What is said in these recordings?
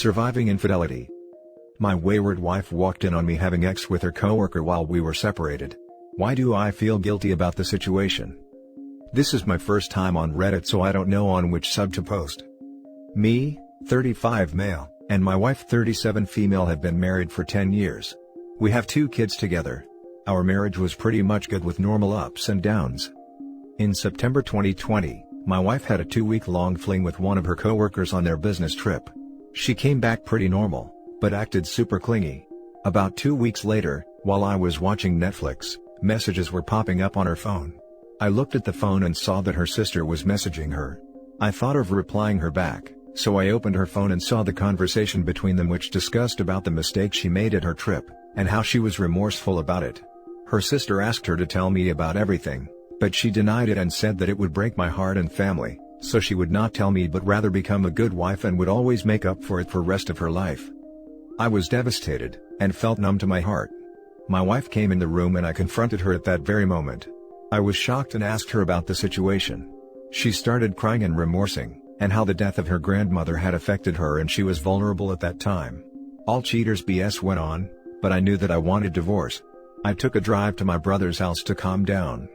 Surviving infidelity. My wayward wife walked in on me having sex with her coworker while we were separated. Why do I feel guilty about the situation? This is my first time on Reddit, so I don't know on which sub to post. Me, 35 male, and my wife 37 female have been married for 10 years. We have 2 kids together. Our marriage was pretty much good with normal ups and downs. In September 2020, my wife had a 2-week-long fling with one of her coworkers on their business trip. She came back pretty normal, but acted super clingy. About 2 weeks later, while I was watching Netflix, messages were popping up on her phone. I looked at the phone and saw that her sister was messaging her. I thought of replying her back, so I opened her phone and saw the conversation between them, which discussed about the mistake she made at her trip, and how she was remorseful about it. Her sister asked her to tell me about everything, but she denied it and said that it would break my heart and family, so she would not tell me but rather become a good wife and would always make up for it for rest of her life. I was devastated, and felt numb to my heart. My wife came in the room and I confronted her at that very moment. I was shocked and asked her about the situation. She started crying and remorsing, and how the death of her grandmother had affected her and she was vulnerable at that time. All cheaters BS went on, but I knew that I wanted divorce. I took a drive to my brother's house to calm down.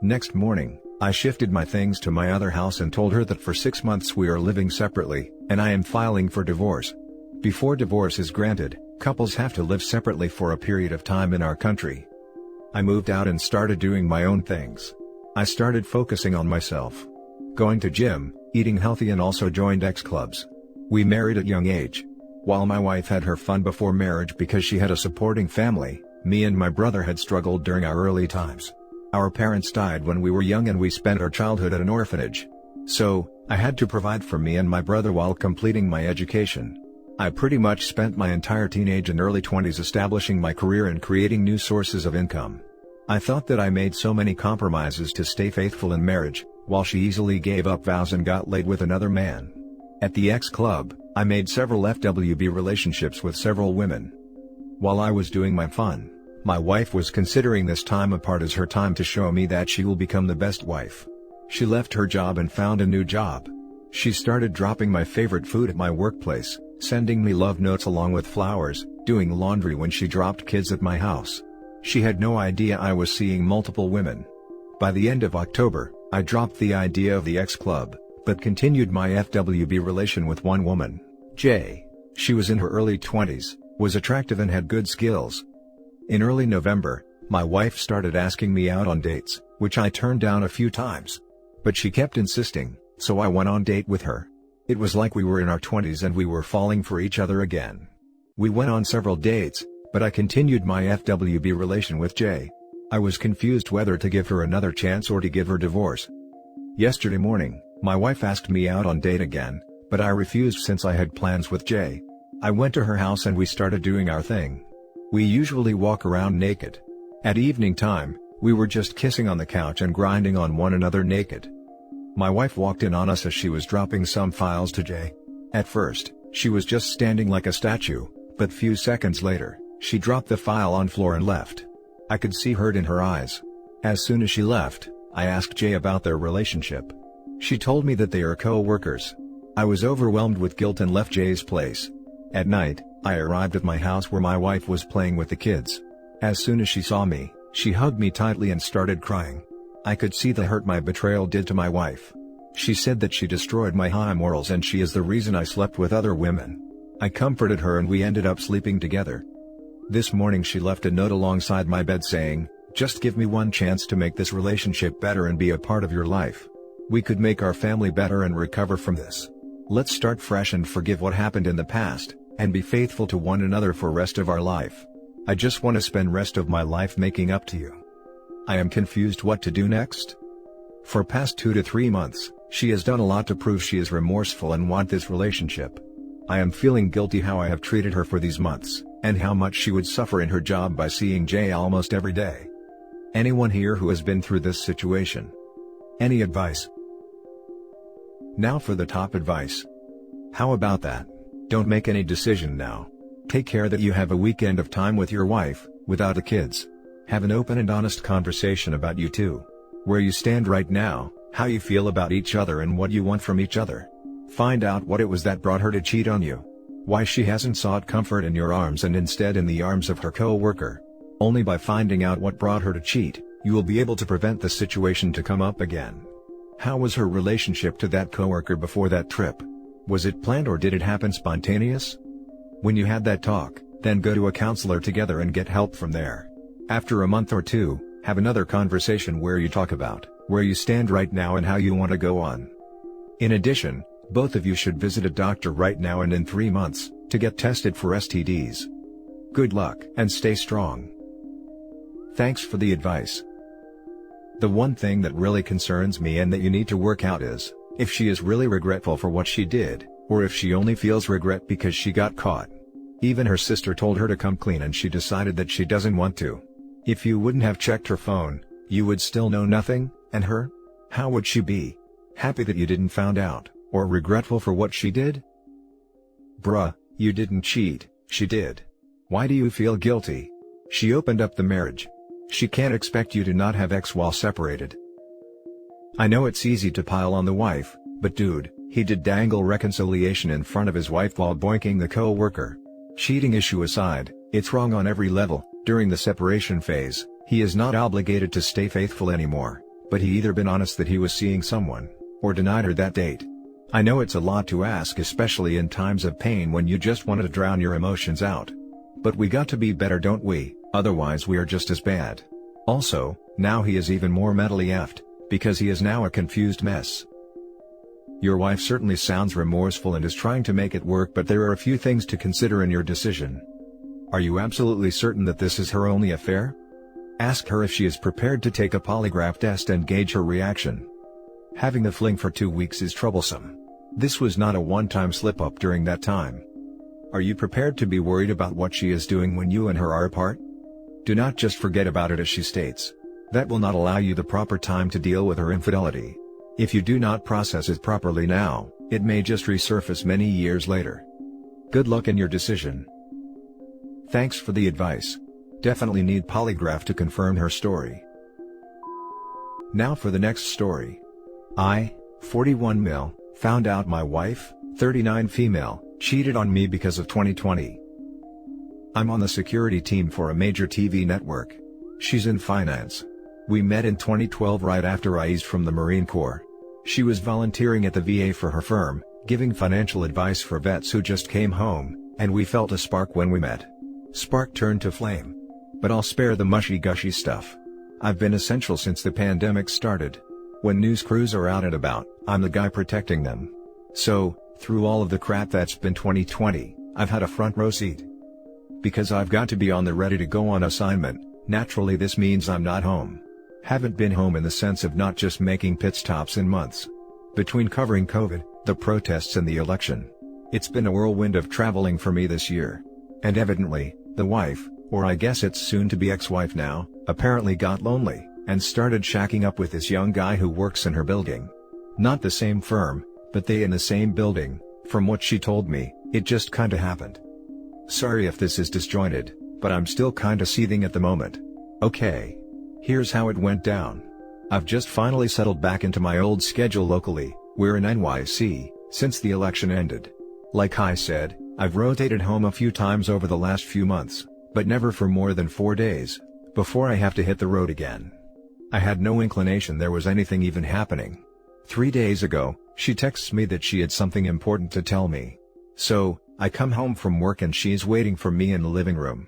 Next morning, I shifted my things to my other house and told her that for 6 months we are living separately, and I am filing for divorce. Before divorce is granted, couples have to live separately for a period of time in our country. I moved out and started doing my own things. I started focusing on myself. Going to gym, eating healthy, and also joined X clubs. We married at young age. While my wife had her fun before marriage because she had a supporting family, me and my brother had struggled during our early times. Our parents died when we were young and we spent our childhood at an orphanage. So, I had to provide for me and my brother while completing my education. I pretty much spent my entire teenage and early 20s establishing my career and creating new sources of income. I thought that I made so many compromises to stay faithful in marriage, while she easily gave up vows and got laid with another man. At the X Club, I made several FWB relationships with several women. While I was doing my fun, my wife was considering this time apart as her time to show me that she will become the best wife. She left her job and found a new job. She started dropping my favorite food at my workplace, sending me love notes along with flowers, doing laundry when she dropped kids at my house. She had no idea I was seeing multiple women. By the end of October, I dropped the idea of the X Club, but continued my FWB relation with one woman, J. She was in her early 20s, was attractive and had good skills. In early November, my wife started asking me out on dates, which I turned down a few times. But she kept insisting, so I went on date with her. It was like we were in our 20s and we were falling for each other again. We went on several dates, but I continued my FWB relation with J. I was confused whether to give her another chance or to give her divorce. Yesterday morning, my wife asked me out on date again, but I refused since I had plans with J. I went to her house and we started doing our thing. We usually walk around naked. At evening time, we were just kissing on the couch and grinding on one another naked. My wife walked in on us as she was dropping some files to Jay. At first, she was just standing like a statue, but few seconds later, she dropped the file on floor and left. I could see hurt in her eyes. As soon as she left, I asked Jay about their relationship. She told me that they are co-workers. I was overwhelmed with guilt and left Jay's place. At night, I arrived at my house where my wife was playing with the kids. As soon as she saw me, she hugged me tightly and started crying. I could see the hurt my betrayal did to my wife. She said that she destroyed my high morals and she is the reason I slept with other women. I comforted her and we ended up sleeping together. This morning she left a note alongside my bed saying, "Just give me one chance to make this relationship better and be a part of your life. We could make our family better and recover from this. Let's start fresh and forgive what happened in the past, and be faithful to one another for rest of our life. I just want to spend rest of my life making up to you." I am confused what to do next. For past 2 to 3 months, she has done a lot to prove she is remorseful and want this relationship. I am feeling guilty how I have treated her for these months, and how much she would suffer in her job by seeing Jay almost every day. Anyone here who has been through this situation? Any advice? Now for the top advice. How about that? Don't make any decision now. Take care that you have a weekend of time with your wife, without the kids. Have an open and honest conversation about you two. Where you stand right now, how you feel about each other and what you want from each other. Find out what it was that brought her to cheat on you. Why she hasn't sought comfort in your arms and instead in the arms of her co-worker. Only by finding out what brought her to cheat, you will be able to prevent the situation to come up again. How was her relationship to that coworker before that trip? Was it planned or did it happen spontaneous? When you had that talk, then go to a counselor together and get help from there. After a month or two, have another conversation where you talk about where you stand right now and how you want to go on. In addition, both of you should visit a doctor right now and in 3 months, to get tested for STDs. Good luck and stay strong. Thanks for the advice. The one thing that really concerns me and that you need to work out is, if she is really regretful for what she did, or if she only feels regret because she got caught. Even her sister told her to come clean and she decided that she doesn't want to. If you wouldn't have checked her phone, you would still know nothing, and her? How would she be? Happy that you didn't found out, or regretful for what she did? Bruh, you didn't cheat, she did. Why do you feel guilty? She opened up the marriage. She can't expect you to not have ex while separated. I know it's easy to pile on the wife, but dude, he did dangle reconciliation in front of his wife while boinking the co-worker. Cheating issue aside, it's wrong on every level. During the separation phase, he is not obligated to stay faithful anymore, but he either been honest that he was seeing someone, or denied her that date. I know it's a lot to ask, especially in times of pain when you just wanted to drown your emotions out. But we got to be better, don't we? Otherwise we are just as bad. Also, now he is even more mentally effed, because he is now a confused mess. Your wife certainly sounds remorseful and is trying to make it work, but there are a few things to consider in your decision. Are you absolutely certain that this is her only affair? Ask her if she is prepared to take a polygraph test and gauge her reaction. Having the fling for 2 weeks is troublesome. This was not a one-time slip-up during that time. Are you prepared to be worried about what she is doing when you and her are apart? Do not just forget about it, as she states. That will not allow you the proper time to deal with her infidelity. If you do not process it properly now, it may just resurface many years later. Good luck in your decision. Thanks for the advice. Definitely need polygraph to confirm her story. Now for the next story. I, 41 male, found out my wife, 39 female, cheated on me because of 2020. I'm on the security team for a major TV network. She's in finance. We met in 2012 right after I eased from the Marine Corps. She was volunteering at the VA for her firm, giving financial advice for vets who just came home, and we felt a spark when we met. Spark turned to flame. But I'll spare the mushy-gushy stuff. I've been essential since the pandemic started. When news crews are out and about, I'm the guy protecting them. So, through all of the crap that's been 2020, I've had a front row seat. Because I've got to be on the ready to go on assignment, naturally this means I'm not home. Haven't been home in the sense of not just making pit stops in months. Between covering COVID, the protests and the election, it's been a whirlwind of traveling for me this year. And evidently, the wife, or I guess it's soon to be ex-wife now, apparently got lonely, and started shacking up with this young guy who works in her building. Not the same firm, but they in the same building. From what she told me, it just kinda happened. Sorry if this is disjointed, but I'm still kinda seething at the moment. Okay. Here's how it went down. I've just finally settled back into my old schedule locally. We're in NYC, since the election ended. Like I said, I've rotated home a few times over the last few months, but never for more than 4 days, before I have to hit the road again. I had no inclination there was anything even happening. 3 days ago, she texts me that she had something important to tell me. So, I come home from work and she's waiting for me in the living room.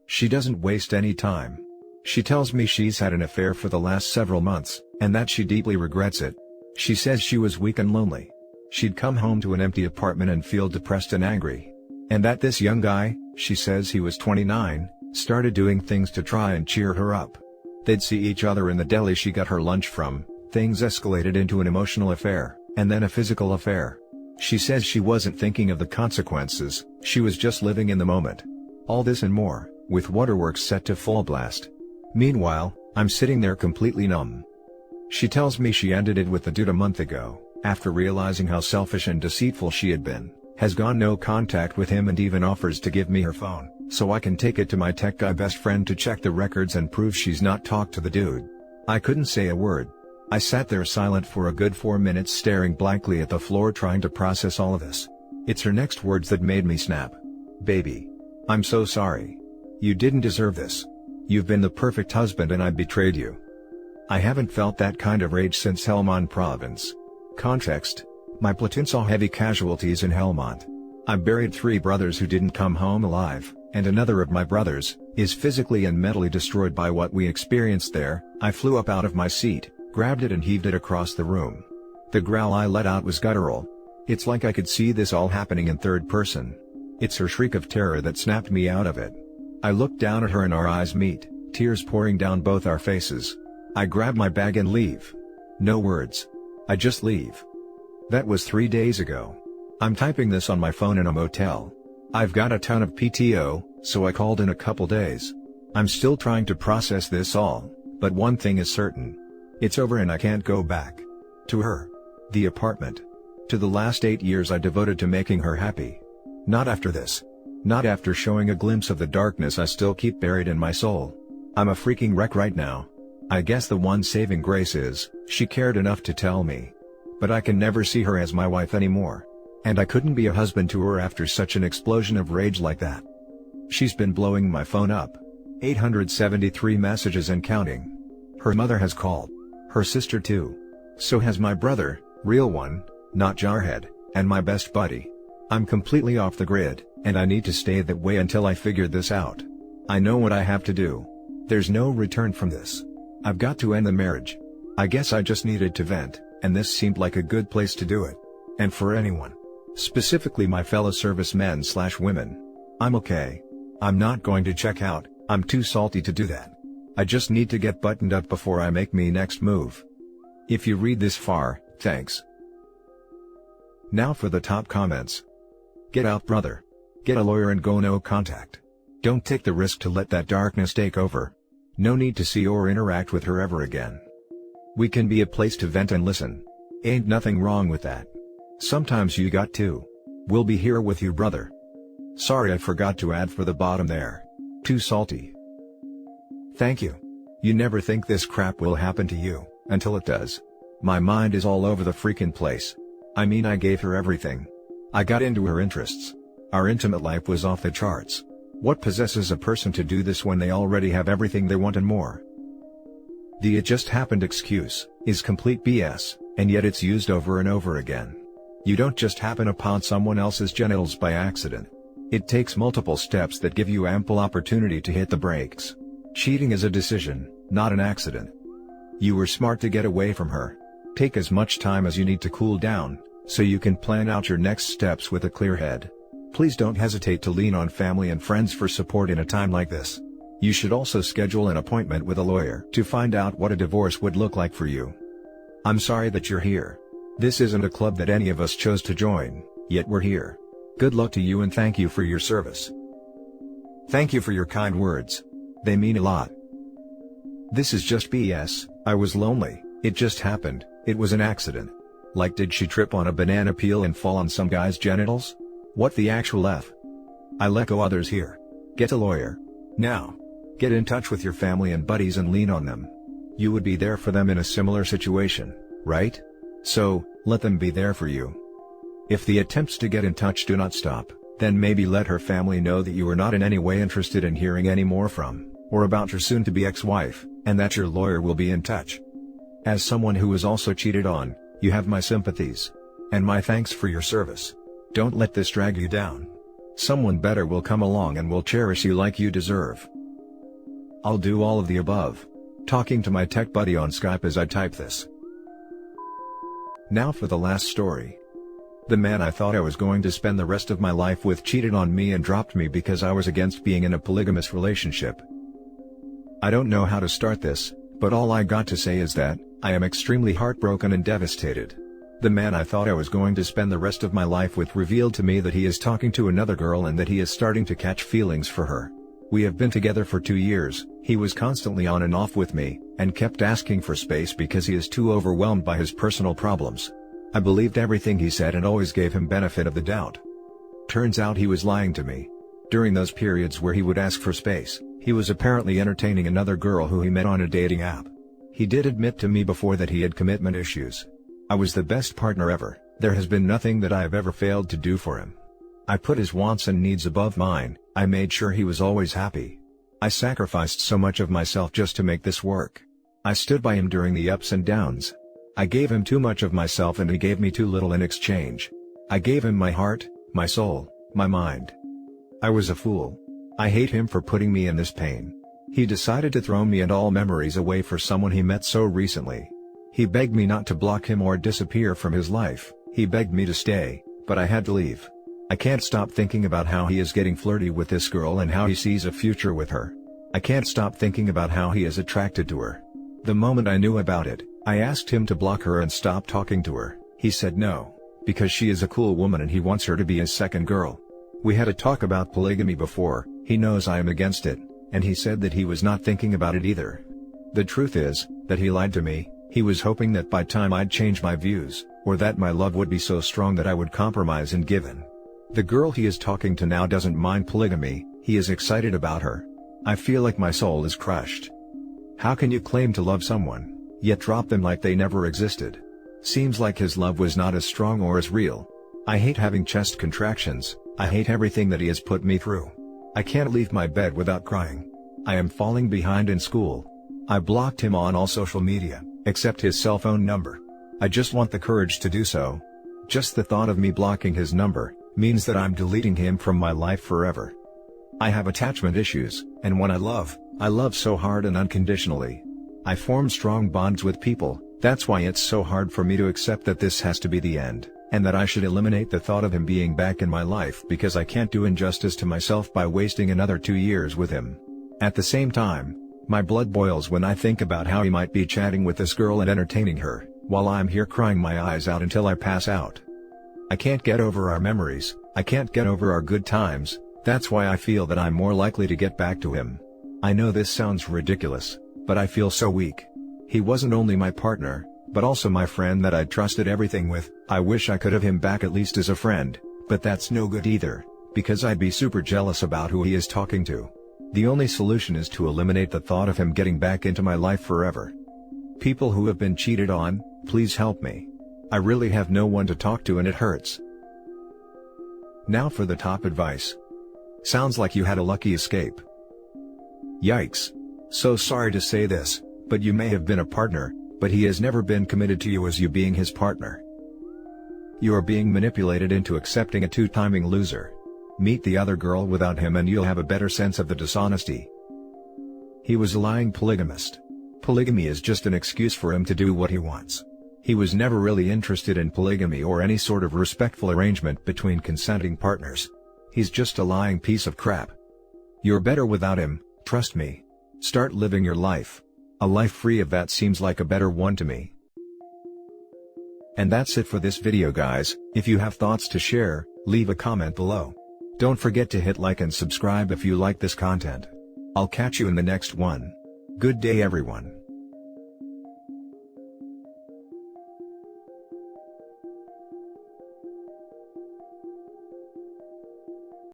She doesn't waste any time. She tells me she's had an affair for the last several months, and that she deeply regrets it. She says she was weak and lonely. She'd come home to an empty apartment and feel depressed and angry. And that this young guy, she says he was 29, started doing things to try and cheer her up. They'd see each other in the deli she got her lunch from. Things escalated into an emotional affair, and then a physical affair. She says she wasn't thinking of the consequences, she was just living in the moment. All this and more, with waterworks set to full blast. Meanwhile, I'm sitting there completely numb. She tells me she ended it with the dude a month ago, after realizing how selfish and deceitful she had been, has gone no contact with him and even offers to give me her phone, so I can take it to my tech guy best friend to check the records and prove she's not talked to the dude. I couldn't say a word. I sat there silent for a good 4 minutes staring blankly at the floor trying to process all of this. It's her next words that made me snap. Baby. I'm so sorry. You didn't deserve this. You've been the perfect husband and I betrayed you. I haven't felt that kind of rage since Helmand Province. Context: my platoon saw heavy casualties in Helmand. I buried 3 brothers who didn't come home alive, and another of my brothers is physically and mentally destroyed by what we experienced there. I flew up out of my seat, grabbed it and heaved it across the room. The growl I let out was guttural. It's like I could see this all happening in third person. It's her shriek of terror that snapped me out of it. I looked down at her and our eyes meet, tears pouring down both our faces. I grab my bag and leave. No words. I just leave. That was 3 days ago. I'm typing this on my phone in a motel. I've got a ton of PTO, so I called in a couple days. I'm still trying to process this all, but one thing is certain. It's over and I can't go back. To her. The apartment. To the last 8 years I devoted to making her happy. Not after this. Not after showing a glimpse of the darkness I still keep buried in my soul. I'm a freaking wreck right now. I guess the one saving grace is, she cared enough to tell me. But I can never see her as my wife anymore. And I couldn't be a husband to her after such an explosion of rage like that. She's been blowing my phone up. 873 messages and counting. Her mother has called. Her sister too. So has my brother, real one, not jarhead, and my best buddy. I'm completely off the grid, and I need to stay that way until I figure this out. I know what I have to do. There's no return from this. I've got to end the marriage. I guess I just needed to vent, and this seemed like a good place to do it. And for anyone. Specifically my fellow servicemen/women. I'm okay. I'm not going to check out, I'm too salty to do that. I just need to get buttoned up before I make me next move. If you read this far, thanks. Now for the top comments. Get out, brother. Get a lawyer and go no contact. Don't take the risk to let that darkness take over. No need to see or interact with her ever again. We can be a place to vent and listen. Ain't nothing wrong with that. Sometimes you got to. We'll be here with you, brother. Sorry I forgot to add for the bottom there. Too salty. Thank you. You never think this crap will happen to you, until it does. My mind is all over the freaking place. I mean, I gave her everything. I got into her interests. Our intimate life was off the charts. What possesses a person to do this when they already have everything they want and more? The "it just happened" excuse is complete BS, and yet it's used over and over again. You don't just happen upon someone else's genitals by accident. It takes multiple steps that give you ample opportunity to hit the brakes. Cheating is a decision, not an accident. You were smart to get away from her. Take as much time as you need to cool down, so you can plan out your next steps with a clear head. Please don't hesitate to lean on family and friends for support in a time like this. You should also schedule an appointment with a lawyer to find out what a divorce would look like for you. I'm sorry that you're here. This isn't a club that any of us chose to join, yet we're here. Good luck to you and thank you for your service. Thank you for your kind words. They mean a lot. This is just BS. I was lonely, it just happened, it was an accident. Like, did she trip on a banana peel and fall on some guy's genitals? What the actual F? I let go others here. Get a lawyer. Now. Get in touch with your family and buddies and lean on them. You would be there for them in a similar situation, right? So, let them be there for you. If the attempts to get in touch do not stop, then maybe let her family know that you are not in any way interested in hearing any more from, or about your soon-to-be ex-wife, and that your lawyer will be in touch. As someone who was also cheated on, you have my sympathies. And my thanks for your service. Don't let this drag you down. Someone better will come along and will cherish you like you deserve. I'll do all of the above. Talking to my tech buddy on Skype as I type this. Now for the last story. The man I thought I was going to spend the rest of my life with cheated on me and dropped me because I was against being in a polygamous relationship. I don't know how to start this, but all I got to say is that, I am extremely heartbroken and devastated. The man I thought I was going to spend the rest of my life with revealed to me that he is talking to another girl and that he is starting to catch feelings for her. We have been together for 2 years, he was constantly on and off with me, and kept asking for space because he is too overwhelmed by his personal problems. I believed everything he said and always gave him benefit of the doubt. Turns out he was lying to me. During those periods where he would ask for space, he was apparently entertaining another girl who he met on a dating app. He did admit to me before that he had commitment issues. I was the best partner ever, There has been nothing that I have ever failed to do for him. I put his wants and needs above mine. I made sure he was always happy. I sacrificed so much of myself just to make this work. I stood by him during the ups and downs. I gave him too much of myself and he gave me too little in exchange. I gave him my heart, my soul, my mind. I was a fool. I hate him for putting me in this pain. He decided to throw me and all memories away for someone he met so recently. He begged me not to block him or disappear from his life. He begged me to stay, but I had to leave. I can't stop thinking about how he is getting flirty with this girl and how he sees a future with her. I can't stop thinking about how he is attracted to her. The moment I knew about it, I asked him to block her and stop talking to her. He said no, because she is a cool woman and he wants her to be his second girl. We had a talk about polygamy before. He knows I am against it, and he said that he was not thinking about it either. The truth is, that he lied to me. He was hoping that by time I'd change my views, or that my love would be so strong that I would compromise and give in. The girl he is talking to now doesn't mind polygamy. He is excited about her. I feel like my soul is crushed. How can you claim to love someone, yet drop them like they never existed? Seems like his love was not as strong or as real. I hate having chest contractions. I hate everything that he has put me through. I can't leave my bed without crying. I am falling behind in school. I blocked him on all social media, except his cell phone number. I just want the courage to do so. Just the thought of me blocking his number means that I'm deleting him from my life forever. I have attachment issues, and when I love so hard and unconditionally. I form strong bonds with people. That's why it's so hard for me to accept that this has to be the end, and that I should eliminate the thought of him being back in my life because I can't do injustice to myself by wasting another 2 years with him. At the same time, my blood boils when I think about how he might be chatting with this girl and entertaining her, while I'm here crying my eyes out until I pass out. I can't get over our memories. I can't get over our good times. That's why I feel that I'm more likely to get back to him. I know this sounds ridiculous, but I feel so weak. He wasn't only my partner, but also my friend that I trusted everything with. I wish I could have him back at least as a friend, but that's no good either, because I'd be super jealous about who he is talking to. The only solution is to eliminate the thought of him getting back into my life forever. People who have been cheated on, please help me. I really have no one to talk to and it hurts. Now for the top advice. Sounds like you had a lucky escape. Yikes. So sorry to say this, but you may have been a partner, but he has never been committed to you as you being his partner. You are being manipulated into accepting a two-timing loser. Meet the other girl without him and you'll have a better sense of the dishonesty. He was a lying polygamist. Polygamy is just an excuse for him to do what he wants. He was never really interested in polygamy or any sort of respectful arrangement between consenting partners. He's just a lying piece of crap. You're better without him, trust me. Start living your life. A life free of that seems like a better one to me. And that's it for this video guys. If you have thoughts to share, leave a comment below. Don't forget to hit like and subscribe if you like this content. I'll catch you in the next one. Good day everyone.